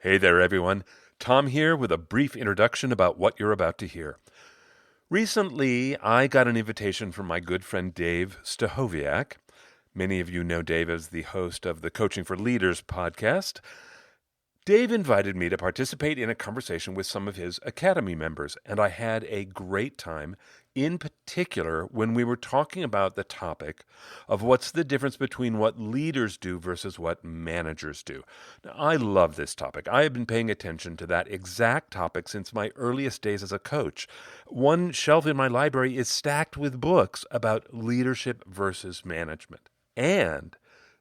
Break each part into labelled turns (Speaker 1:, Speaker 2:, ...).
Speaker 1: Hey there, everyone. Tom here with a brief introduction about what you're about to hear. Recently, I got an invitation from my good friend Dave Stachowiak. Many of you know Dave as the host of the Coaching for Leaders podcast. Dave invited me to participate in a conversation with some of his Academy members, and I had a great time, in particular when we were talking about the topic of what's the difference between what leaders do versus what managers do. Now, I love this topic. I have been paying attention to that exact topic since my earliest days as a coach. One shelf in my library is stacked with books about leadership versus management. And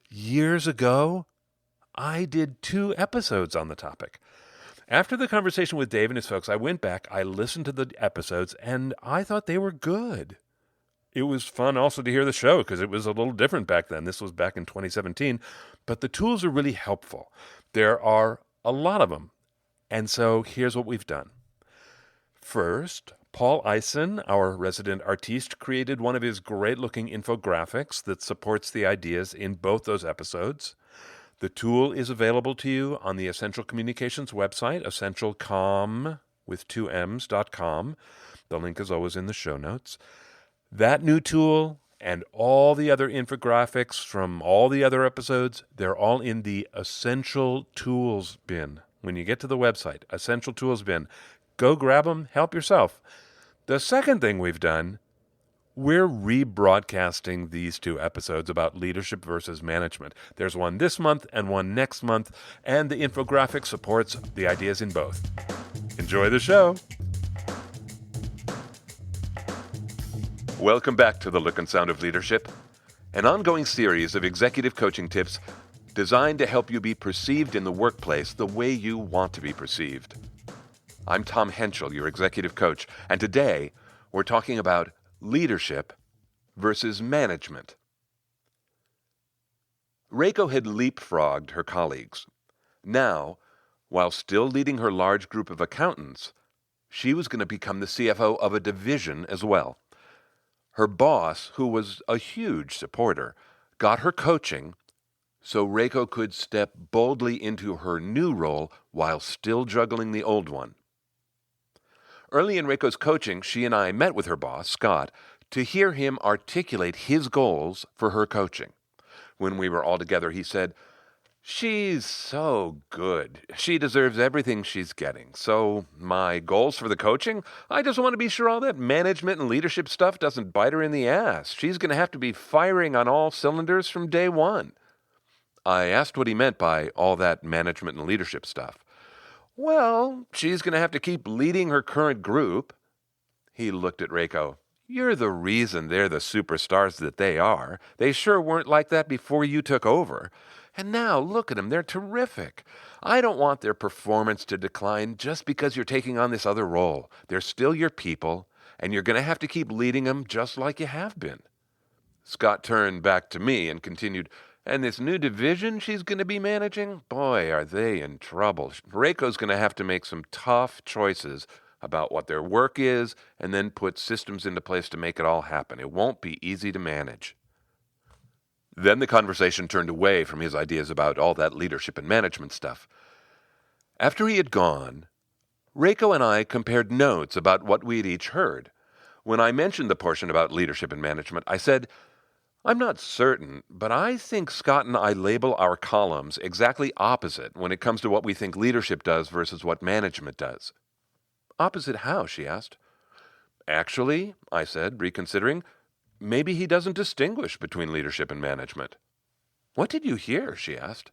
Speaker 1: years ago, I did 2 episodes on the topic. After the conversation with Dave and his folks, I went back, I listened to the episodes, and I thought they were good. It was fun also to hear the show because it was a little different back then. This was back in 2017, but the tools are really helpful. There are a lot of them. And so here's what we've done. First, Paul Eisen, our resident artiste, created one of his great-looking infographics that supports the ideas in both those episodes. The tool is available to you on the Essential Communications website, essentialcomm with 2ms.com. The link is always in the show notes. That new tool and all the other infographics from all the other episodes, they're all in the Essential Tools bin. When you get to the website, Essential Tools bin, go grab them, help yourself. The second thing we've done, we're rebroadcasting these 2 episodes about leadership versus management. There's one this month and one next month, and the infographic supports the ideas in both. Enjoy the show. Welcome back to The Look and Sound of Leadership, an ongoing series of executive coaching tips designed to help you be perceived in the workplace the way you want to be perceived. I'm Tom Henschel, your executive coach, and today we're talking about leadership versus management. Reiko had leapfrogged her colleagues. Now, while still leading her large group of accountants, she was going to become the CFO of a division as well. Her boss, who was a huge supporter, got her coaching so Reiko could step boldly into her new role while still juggling the old one. Early in Reiko's coaching, she and I met with her boss, Scott, to hear him articulate his goals for her coaching. When we were all together, he said, "She's so good. She deserves everything she's getting. So my goals for the coaching? I just want to be sure all that management and leadership stuff doesn't bite her in the ass. She's going to have to be firing on all cylinders from day one." I asked what he meant by all that management and leadership stuff. "Well, she's going to have to keep leading her current group." He looked at Reiko. "You're the reason they're the superstars that they are. They sure weren't like that before you took over. And now, look at them. They're terrific. I don't want their performance to decline just because you're taking on this other role. They're still your people, and you're going to have to keep leading them just like you have been." Scott turned back to me and continued, "And this new division she's going to be managing? Boy, are they in trouble. Reiko's going to have to make some tough choices about what their work is and then put systems into place to make it all happen. It won't be easy to manage." Then the conversation turned away from his ideas about all that leadership and management stuff. After he had gone, Reiko and I compared notes about what we had each heard. When I mentioned the portion about leadership and management, I said, "I'm not certain, but I think Scott and I label our columns exactly opposite when it comes to what we think leadership does versus what management does." "Opposite how?" she asked. "Actually," I said, reconsidering, "maybe he doesn't distinguish between leadership and management." "What did you hear?" she asked.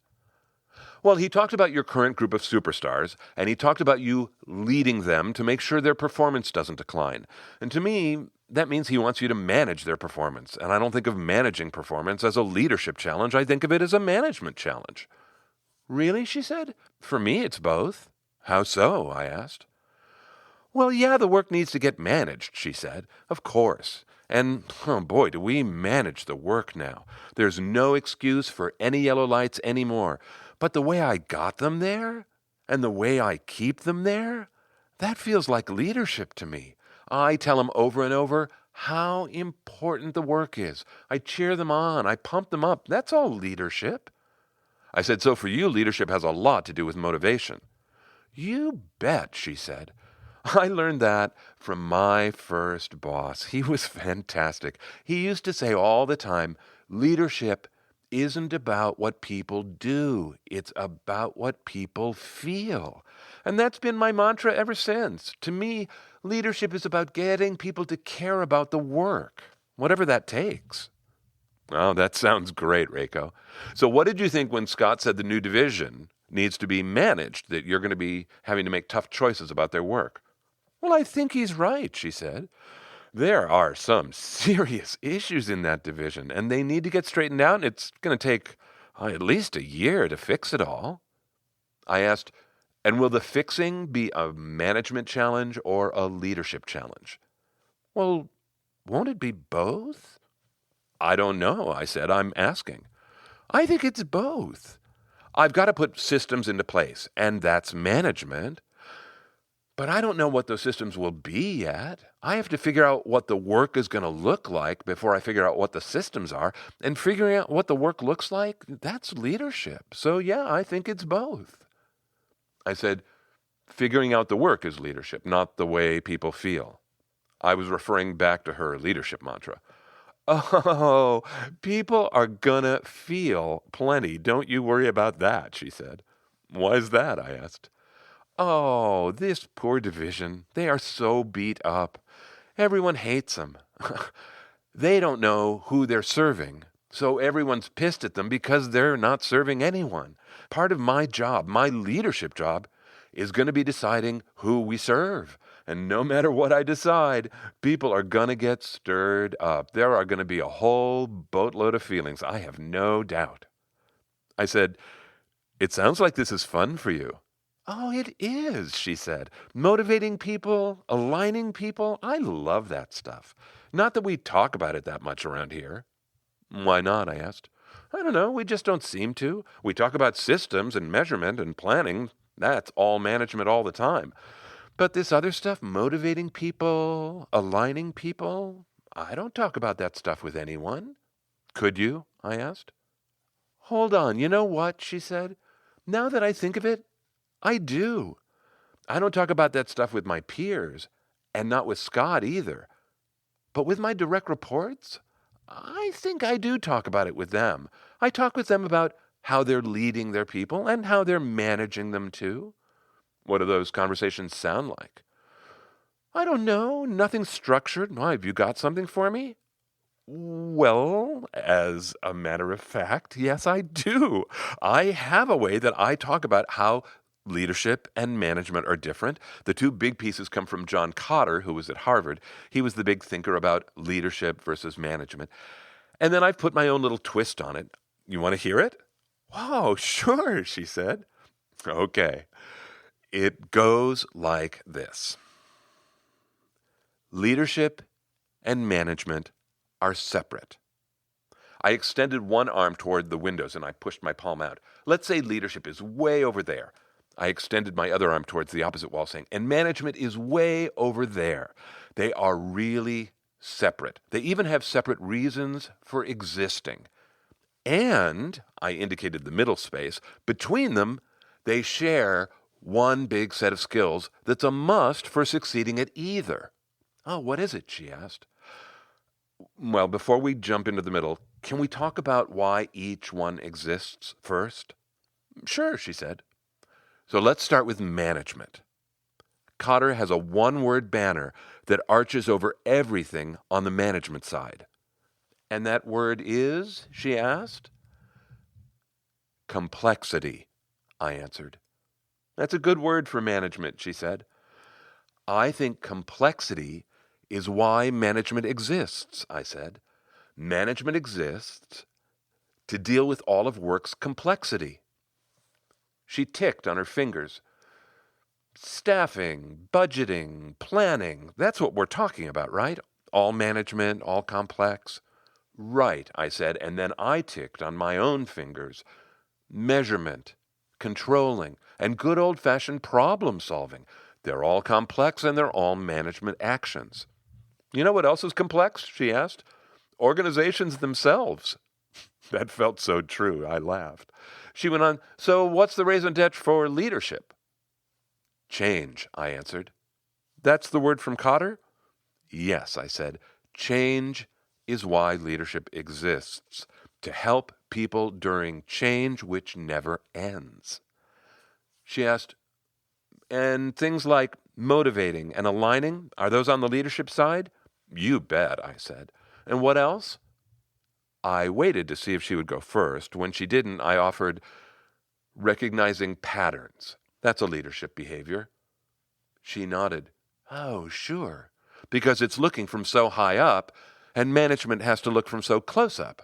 Speaker 1: "Well, he talked about your current group of superstars, and he talked about you leading them to make sure their performance doesn't decline. And to me, that means he wants you to manage their performance, and I don't think of managing performance as a leadership challenge. I think of it as a management challenge." "Really?" she said. "For me, it's both." "How so?" I asked. "Well, yeah, the work needs to get managed," she said. "Of course. And, oh boy, do we manage the work now. There's no excuse for any yellow lights anymore. But the way I got them there, and the way I keep them there, that feels like leadership to me. I tell them over and over how important the work is. I cheer them on. I pump them up. That's all leadership." I said, "So for you, leadership has a lot to do with motivation." You bet, she said. I learned that from my first boss. He was fantastic. He used to say all the time, leadership isn't about what people do. It's about what people feel. And that's been my mantra ever since. To me, leadership is about getting people to care about the work, whatever that takes. Oh, that sounds great, Reiko. So what did you think when Scott said the new division needs to be managed, that you're going to be having to make tough choices about their work? Well, I think he's right, she said. There are some serious issues in that division, and they need to get straightened out, and it's going to take at least a year to fix it all. I asked, and will the fixing be a management challenge or a leadership challenge? Well, won't it be both? I don't know, I said. I'm asking. I think it's both. I've got to put systems into place, and that's management. But I don't know what those systems will be yet. I have to figure out what the work is going to look like before I figure out what the systems are. And figuring out what the work looks like, that's leadership. So yeah, I think it's both. I said, figuring out the work is leadership, not the way people feel. I was referring back to her leadership mantra. Oh, people are gonna feel plenty. Don't you worry about that, she said. Why is that? I asked. Oh, this poor division. They are so beat up. Everyone hates them. They don't know who they're serving, so everyone's pissed at them because they're not serving anyone. Part of my job, my leadership job, is going to be deciding who we serve. And no matter what I decide, people are going to get stirred up. There are going to be a whole boatload of feelings, I have no doubt. I said, it sounds like this is fun for you. Oh, it is, she said. Motivating people, aligning people, I love that stuff. Not that we talk about it that much around here. Why not? I asked. I don't know, we just don't seem to. We talk about systems and measurement and planning. That's all management all the time. But this other stuff, motivating people, aligning people, I don't talk about that stuff with anyone. Could you? I asked. Hold on, you know what? She said. Now that I think of it, I do. I don't talk about that stuff with my peers, and not with Scott either. But with my direct reports, I think I do talk about it with them. I talk with them about how they're leading their people and how they're managing them too. What do those conversations sound like? I don't know. Nothing structured. Why, have you got something for me? Well, as a matter of fact, yes, I do. I have a way that I talk about how leadership and management are different. The two big pieces come from John Kotter, who was at Harvard. He was the big thinker about leadership versus management. And then I've put my own little twist on it. You want to hear it? Oh, sure, she said. Okay. It goes like this. Leadership and management are separate. I extended one arm toward the windows and I pushed my palm out. Let's say leadership is way over there. I extended my other arm towards the opposite wall, saying, and management is way over there. They are really separate. They even have separate reasons for existing. And, I indicated the middle space, between them, they share one big set of skills that's a must for succeeding at either. Oh, what is it? She asked. Well, before we jump into the middle, can we talk about why each one exists first? Sure, she said. So let's start with management. Kotter has a one-word banner that arches over everything on the management side. And that word is, she asked? Complexity, I answered. That's a good word for management, she said. I think complexity is why management exists, I said. Management exists to deal with all of work's complexity. She ticked on her fingers. Staffing, budgeting, planning, that's what we're talking about, right? All management, all complex. Right, I said, and then I ticked on my own fingers. Measurement, controlling, and good old-fashioned problem solving. They're all complex and they're all management actions. You know what else is complex? She asked. Organizations themselves. That felt so true. I laughed. She went on, so what's the raison d'etre for leadership? Change, I answered. That's the word from Kotter? Yes, I said. Change is why leadership exists, to help people during change which never ends. She asked, and things like motivating and aligning, are those on the leadership side? You bet, I said. And what else? I waited to see if she would go first. When she didn't, I offered recognizing patterns. That's a leadership behavior. She nodded. Oh, sure. Because it's looking from so high up, and management has to look from so close up.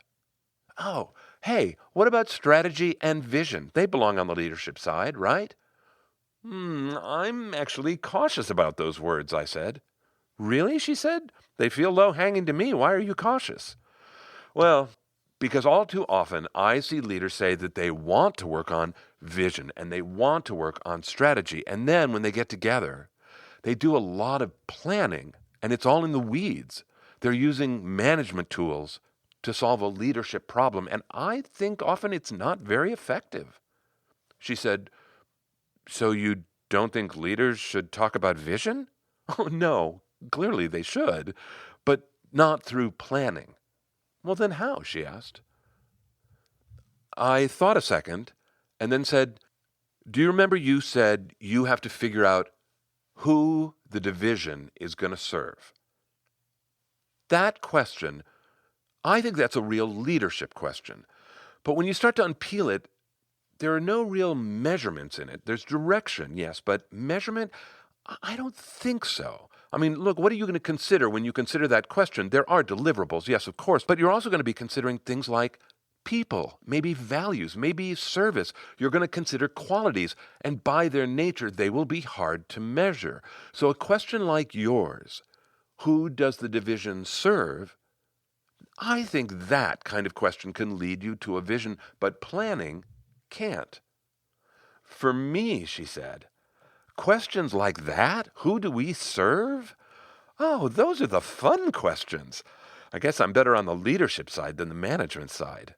Speaker 1: Oh, hey, what about strategy and vision? They belong on the leadership side, right? I'm actually cautious about those words, I said. Really? She said. They feel low-hanging to me. Why are you cautious? Well, because all too often I see leaders say that they want to work on vision and they want to work on strategy. And then when they get together, they do a lot of planning and it's all in the weeds. They're using management tools to solve a leadership problem. And I think often it's not very effective. She said, so you don't think leaders should talk about vision? Oh, no, clearly they should, but not through planning. Well, then how? She asked. I thought a second and then said, do you remember you said you have to figure out who the division is going to serve? That question, I think that's a real leadership question. But when you start to unpeel it, there are no real measurements in it. There's direction, yes, but measurement, I don't think so. I mean, look, what are you going to consider when you consider that question? There are deliverables, yes, of course, but you're also going to be considering things like people, maybe values, maybe service. You're going to consider qualities, and by their nature, they will be hard to measure. So a question like yours, who does the division serve? I think that kind of question can lead you to a vision, but planning can't. For me, she said, questions like that, who do we serve? Oh, those are the fun questions. I guess I'm better on the leadership side than the management side.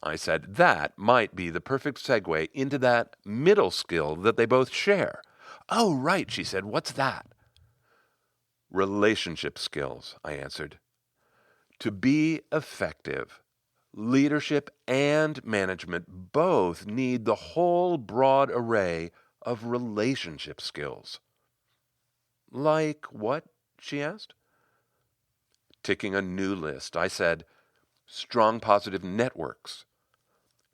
Speaker 1: I said, that might be the perfect segue into that middle skill that they both share. Oh, right, she said, what's that? Relationship skills, I answered. To be effective, leadership and management both need the whole broad array of relationship skills. Like what? She asked. Ticking a new list, I said, strong positive networks,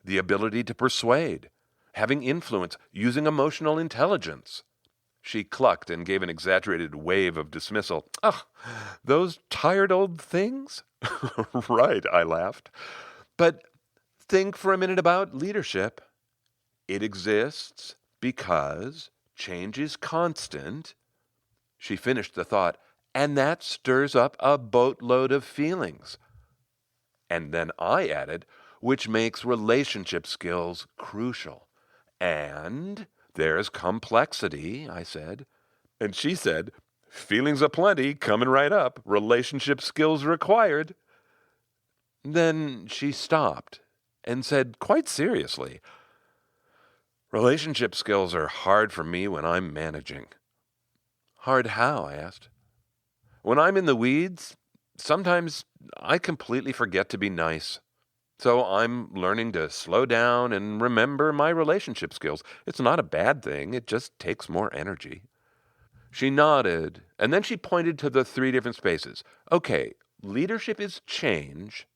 Speaker 1: the ability to persuade, having influence, using emotional intelligence. She clucked and gave an exaggerated wave of dismissal. Ugh, those tired old things? Right, I laughed. But think for a minute about leadership. It exists because change is constant. She finished the thought, and that stirs up a boatload of feelings. And then I added, which makes relationship skills crucial. And there's complexity, I said. And she said, feelings aplenty, coming right up, relationship skills required. Then she stopped and said quite seriously, relationship skills are hard for me when I'm managing. Hard how? I asked. When I'm in the weeds, sometimes I completely forget to be nice. So I'm learning to slow down and remember my relationship skills. It's not a bad thing. It just takes more energy. She nodded, and then she pointed to the 3 different spaces. Okay, leadership is change.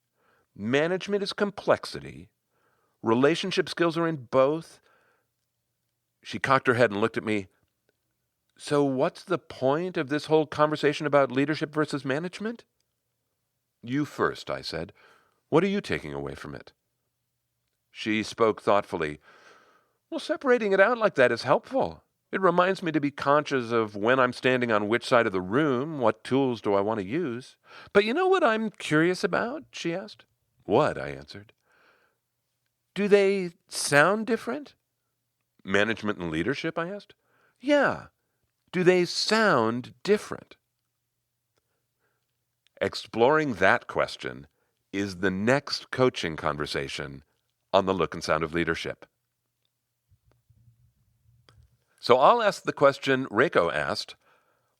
Speaker 1: Management is complexity. Relationship skills are in both. She cocked her head and looked at me. So what's the point of this whole conversation about leadership versus management? You first, I said. What are you taking away from it? She spoke thoughtfully. Well, separating it out like that is helpful. It reminds me to be conscious of when I'm standing on which side of the room, what tools do I want to use. But you know what I'm curious about? She asked. What? I answered. Do they sound different? Management and leadership? I asked. Yeah. Do they sound different? Exploring that question is the next coaching conversation on the Look and Sound of Leadership. So I'll ask the question Reiko asked.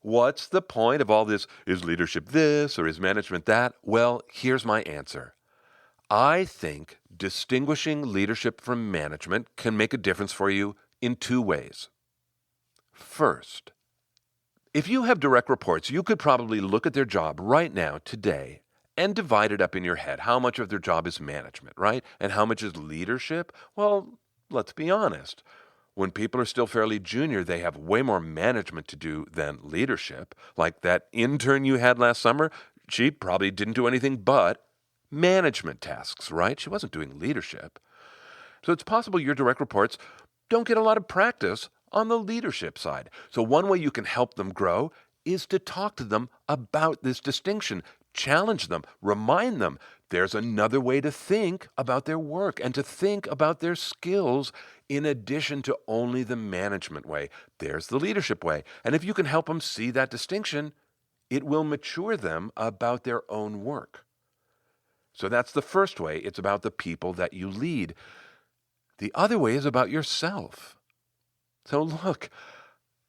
Speaker 1: What's the point of all this? Is leadership this or is management that? Well, here's my answer. I think distinguishing leadership from management can make a difference for you in two ways. First, if you have direct reports, you could probably look at their job right now, today, and divide it up in your head. How much of their job is management, right? And how much is leadership? Well, let's be honest. When people are still fairly junior, they have way more management to do than leadership. Like that intern you had last summer, she probably didn't do anything but management tasks, right? She wasn't doing leadership. So it's possible your direct reports don't get a lot of practice on the leadership side. So one way you can help them grow is to talk to them about this distinction, challenge them, remind them there's another way to think about their work and to think about their skills in addition to only the management way. There's the leadership way. And if you can help them see that distinction, it will mature them about their own work. So that's the first way. It's about the people that you lead. The other way is about yourself. So look,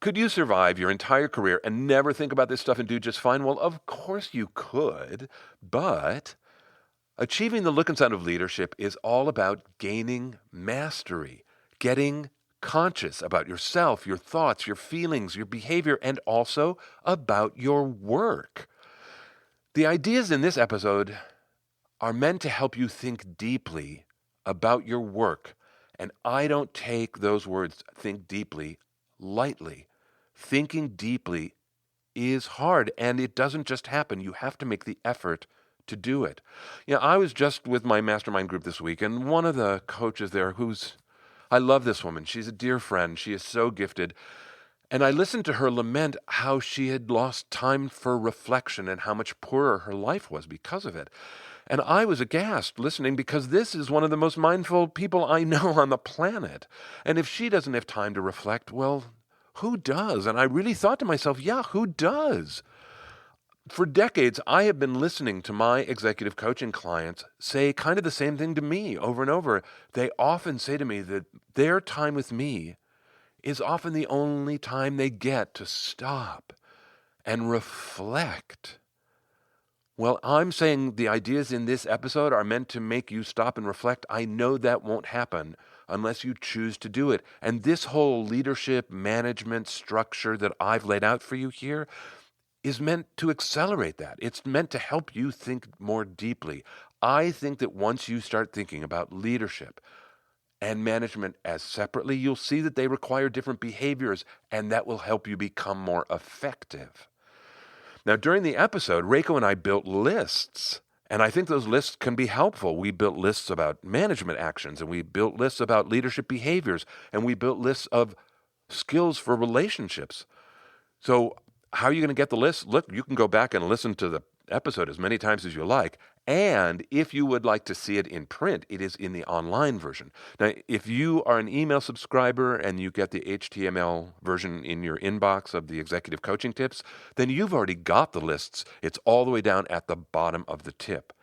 Speaker 1: could you survive your entire career and never think about this stuff and do just fine? Well, of course you could, but achieving the look and sound of leadership is all about gaining mastery, getting conscious about yourself, your thoughts, your feelings, your behavior, and also about your work. The ideas in this episode are meant to help you think deeply about your work. And I don't take those words, think deeply, lightly. Thinking deeply is hard, and it doesn't just happen. You have to make the effort to do it. I was just with my mastermind group this week, and one of the coaches there I love this woman. She's a dear friend. She is so gifted. And I listened to her lament how she had lost time for reflection and how much poorer her life was because of it. And I was aghast listening because this is one of the most mindful people I know on the planet. And if she doesn't have time to reflect, well, who does? And I really thought to myself, yeah, who does? For decades, I have been listening to my executive coaching clients say kind of the same thing to me over and over. They often say to me that their time with me is often the only time they get to stop and reflect. Well, I'm saying the ideas in this episode are meant to make you stop and reflect. I know that won't happen unless you choose to do it. And this whole leadership management structure that I've laid out for you here is meant to accelerate that. It's meant to help you think more deeply. I think that once you start thinking about leadership and management as separately, you'll see that they require different behaviors, and that will help you become more effective. Now, during the episode, Reiko and I built lists, and I think those lists can be helpful. We built lists about management actions, and we built lists about leadership behaviors, and we built lists of skills for relationships. So how are you going to get the list? Look, you can go back and listen to the episode as many times as you like. And if you would like to see it in print, it is in the online version. Now, if you are an email subscriber and you get the HTML version in your inbox of the executive coaching tips, then you've already got the lists. It's all the way down at the bottom of the tip.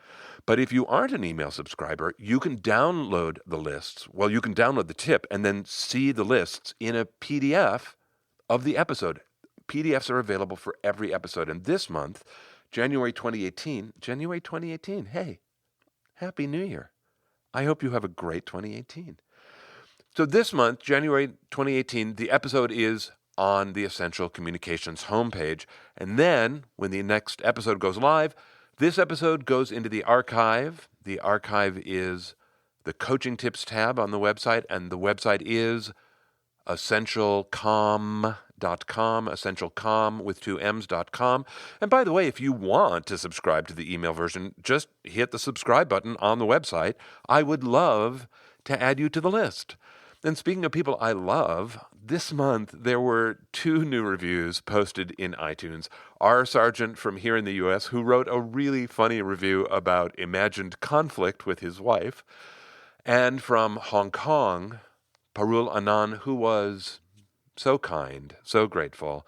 Speaker 1: But if you aren't an email subscriber, you can download the lists. Well, you can download the tip and then see the lists in a PDF of the episode. PDFs are available for every episode. And this month, January 2018, hey, Happy New Year. I hope you have a great 2018. So this month, January 2018, the episode is on the Essential Communications homepage. And then when the next episode goes live, this episode goes into the archive. The archive is the coaching tips tab on the website, and the website is essentialcomm.com, essentialcomm with 2 M's.com. And by the way, if you want to subscribe to the email version, just hit the subscribe button on the website. I would love to add you to the list. And speaking of people I love, this month there were 2 new reviews posted in iTunes. R. Sargent from here in the U.S., who wrote a really funny review about imagined conflict with his wife, and from Hong Kong, Parul Anand, who was so kind, so grateful.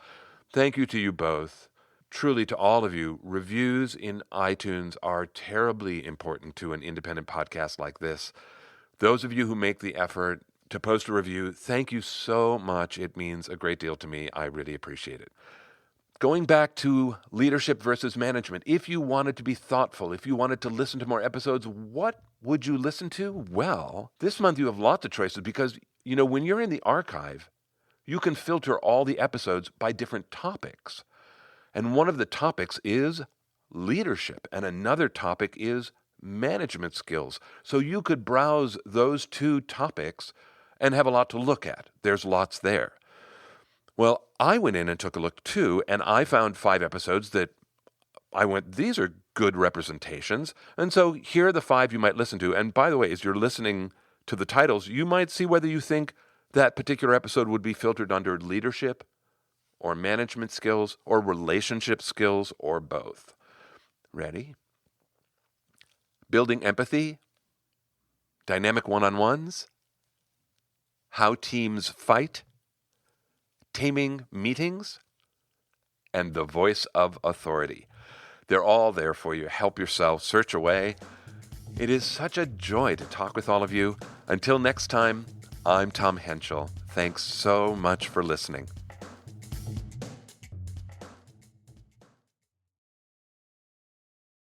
Speaker 1: Thank you to you both. Truly, to all of you, reviews in iTunes are terribly important to an independent podcast like this. Those of you who make the effort, to post a review. Thank you so much. It means a great deal to me. I really appreciate it. Going back to leadership versus management, if you wanted to be thoughtful, if you wanted to listen to more episodes, what would you listen to? Well, this month you have lots of choices because, when you're in the archive, you can filter all the episodes by different topics. And one of the topics is leadership, and another topic is management skills. So you could browse those two topics and have a lot to look at. There's lots there. Well, I went in and took a look too, and I found 5 episodes that these are good representations. And so here are the 5 you might listen to. And by the way, as you're listening to the titles, you might see whether you think that particular episode would be filtered under leadership or management skills or relationship skills or both. Ready? Building empathy, dynamic one-on-ones, how teams fight, taming meetings, and the voice of authority. They're all there for you. Help yourself, search away. It is such a joy to talk with all of you. Until next time, I'm Tom Henschel. Thanks so much for listening.